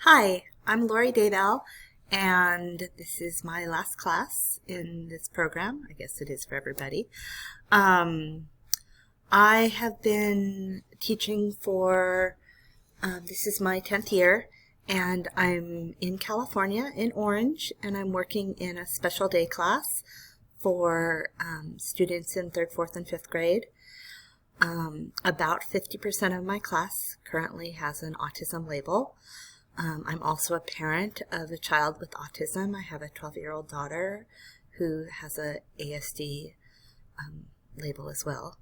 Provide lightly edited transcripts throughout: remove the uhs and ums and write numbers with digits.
Hi, I'm Lori Daybell, and this is my last class in this program. I guess it is for everybody. I have been teaching for, this is my 10th year, and I'm in California, in Orange, and I'm working in a special day class for students in 3rd, 4th, and 5th grade. About 50% of my class currently has an autism label. I'm also a parent of a child with autism. I have a 12-year-old daughter who has a ASD label as well.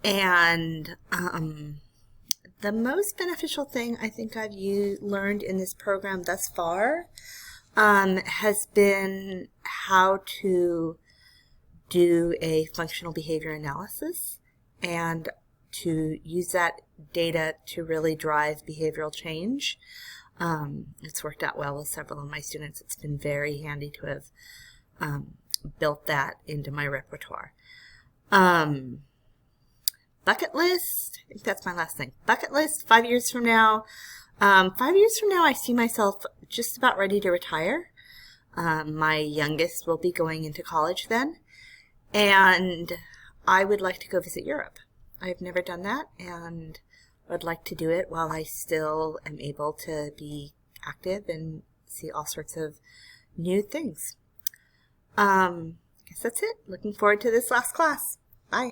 And the most beneficial thing I think I've learned in this program thus far has been how to do a functional behavior analysis and to use that data to really drive behavioral change. It's worked out well with several of my students. It's been very handy to have built that into my repertoire. Bucket list, I think that's my last thing. Bucket list, 5 years from now. 5 years from now, I see myself just about ready to retire. My youngest will be going into college then, and I would like to go visit Europe. I've never done that, and I'd like to do it while I still am able to be active and see all sorts of new things. I guess that's it. Looking forward to this last class. Bye.